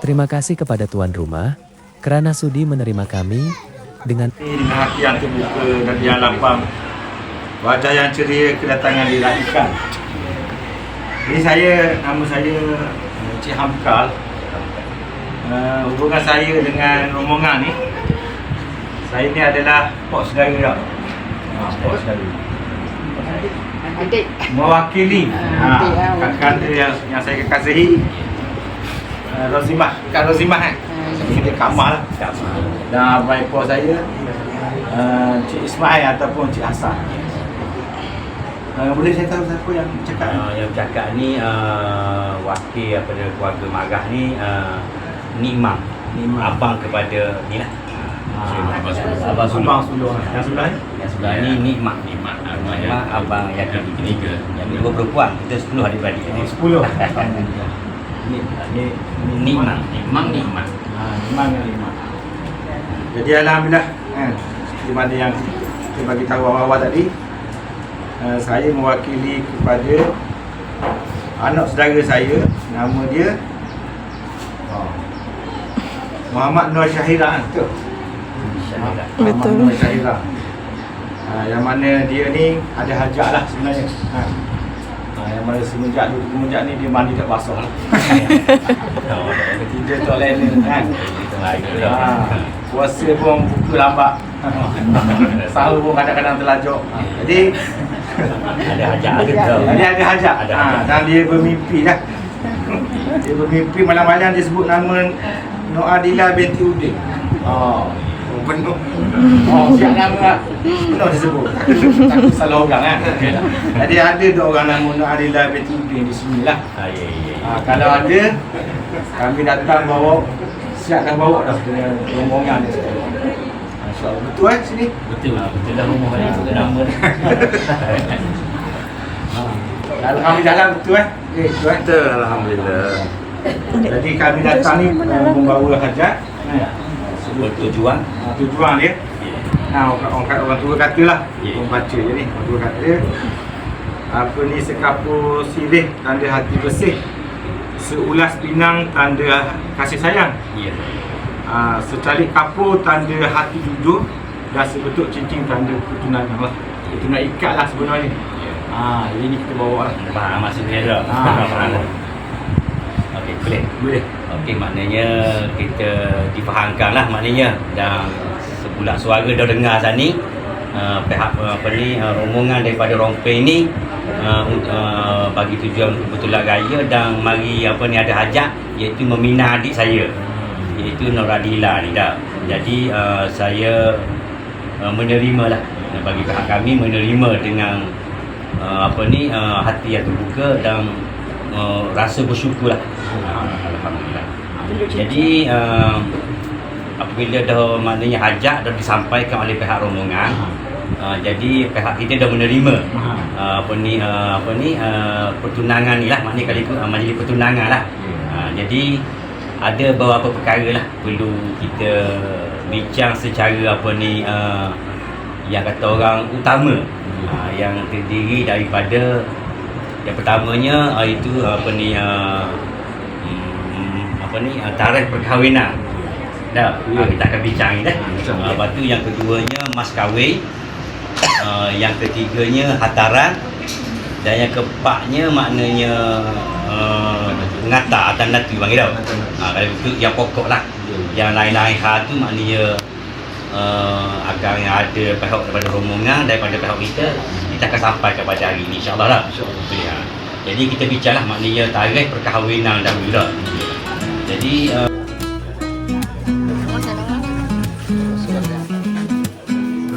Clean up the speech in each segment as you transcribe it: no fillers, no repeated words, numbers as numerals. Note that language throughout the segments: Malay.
Terima kasih kepada tuan rumah kerana sudi menerima kami dengan hati yang terbuka dan yang lapang, wajah yang ceria, kedatangan diraikan. Jadi nama saya Cik Hamkal. Hubungan saya dengan rombongan ni, saya ni adalah pok saudara. Pok saudara. Adik. Mewakili kakak yang saya kasihi, Rozimah, Kak Rozimah Kita Kamal lah. Dan abang ipar saya, Cik Ismail ataupun Cik Hassan. Boleh saya tahu siapa yang cakap? Yang bercakap ni wakil daripada keluarga Marah ni, Imam, abang kepada ni lah. Abang Sulung. Yang sebelah ni Nikmat. Abang yang ketiga. Yang dua perempuan, kita 10 adik-beradik. 10. Nikmat. Jadi alhamdulillah, seperti mana yang saya bagi tahu awal-awal tadi, saya mewakili kepada anak saudara saya, nama dia Muhammad Nur Syahira. Muhammad Nur Syahira. Yang mana dia ni ada hajat lah sebenarnya. Yang mana semenjak ni dia mandi tak basah lah. Ketiga toilet ni kan. Puasa pun buka lambat. Sahur pun kadang-kadang terlajak. Jadi ada hajat. Dia ada hajat. Dan dia bermimpi lah. Dia bermimpi malam-malam dia sebut nama Nur Adila binti Udin. Penuh. Siap nama lah. Penuh dia sebut. Takut salah orang kan. Jadi ada 2 orang nama Nur Adila binti Udin di sini lah. Kalau ada, kami datang bawa, siap dah bawa dah rombongan ni. InsyaAllah. Betul sini? Betul dah rumah ni. Nama Kalau kami jalan betul Betul, alhamdulillah. Jadi kami datang ni membawa hajat. Tujuan dia. Orang tua kata lah. Orang baca je ni. Orang tua kata apa ni, sekapur silih tanda hati bersih, seulas pinang tanda kasih sayang. Secalik kapur tanda hati jujur, dan sebetul cincin tanda pertunangan lah. Itu nak ikat lah sebenarnya. Jadi ni kita bawa lah. faham maksudnya dah. Okey, boleh. Okey, maknanya kita difahamkan lah maknanya, dan sebulan suara dah dengar sana ni, pihak rombongan daripada Rompeng ni bagi tujuan kebetulan raya dan mari ada hajat, iaitu meminang adik saya, iaitu Nur Adila ni dah. Jadi saya menerima lah, bagi pihak kami menerima dengan hati yang terbuka dan rasa bersyukur lah. Alhamdulillah. Jadi apabila dah maknanya hajat dah disampaikan oleh pihak rombongan, jadi pihak kita dah menerima pertunangan ni lah, maknanya kali majlis pertunangan lah. Jadi ada beberapa perkara lah perlu kita bincang secara yang kata orang utama, yang terdiri daripada yang pertamanya itu tarikh perkahwinan. Kita akan bincang ni dah. Lepas tu yang keduanya mas kahwin, yang ketiganya hantaran, dan yang keempatnya maknanya pengantar atau natu panggil tau. Kalau itu yang pokok lah. Yang lain-lain hal tu maknanya akan ada pihak daripada rombongan, daripada pihak kita akan sampai kepada hari ini insyaAllah lah. Jadi kita bincang lah maknanya tarikh perkahwinan dahulu lah. Jadi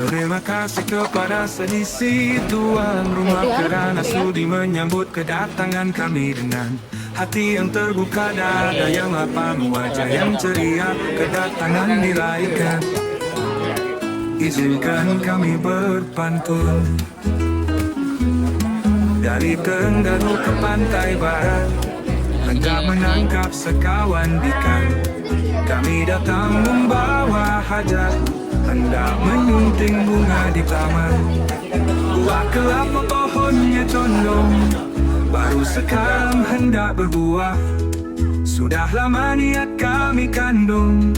terima kasih kepada selisih tuan rumah kerana sudi menyambut kedatangan kami dengan hati yang terbuka, dada yang lapang, wajah yang ceria, kedatangan dirayakan. Izinkan kami berpantun dari Tenggaru ke pantai barat, hendak menangkap sekawan ikan. Kami datang membawa hajat, hendak menyunting bunga di taman. Buah kelapa pohonnya condong, baru sekarang hendak berbuah. Sudah lama niat kami kandung,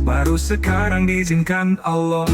baru sekarang diizinkan Allah.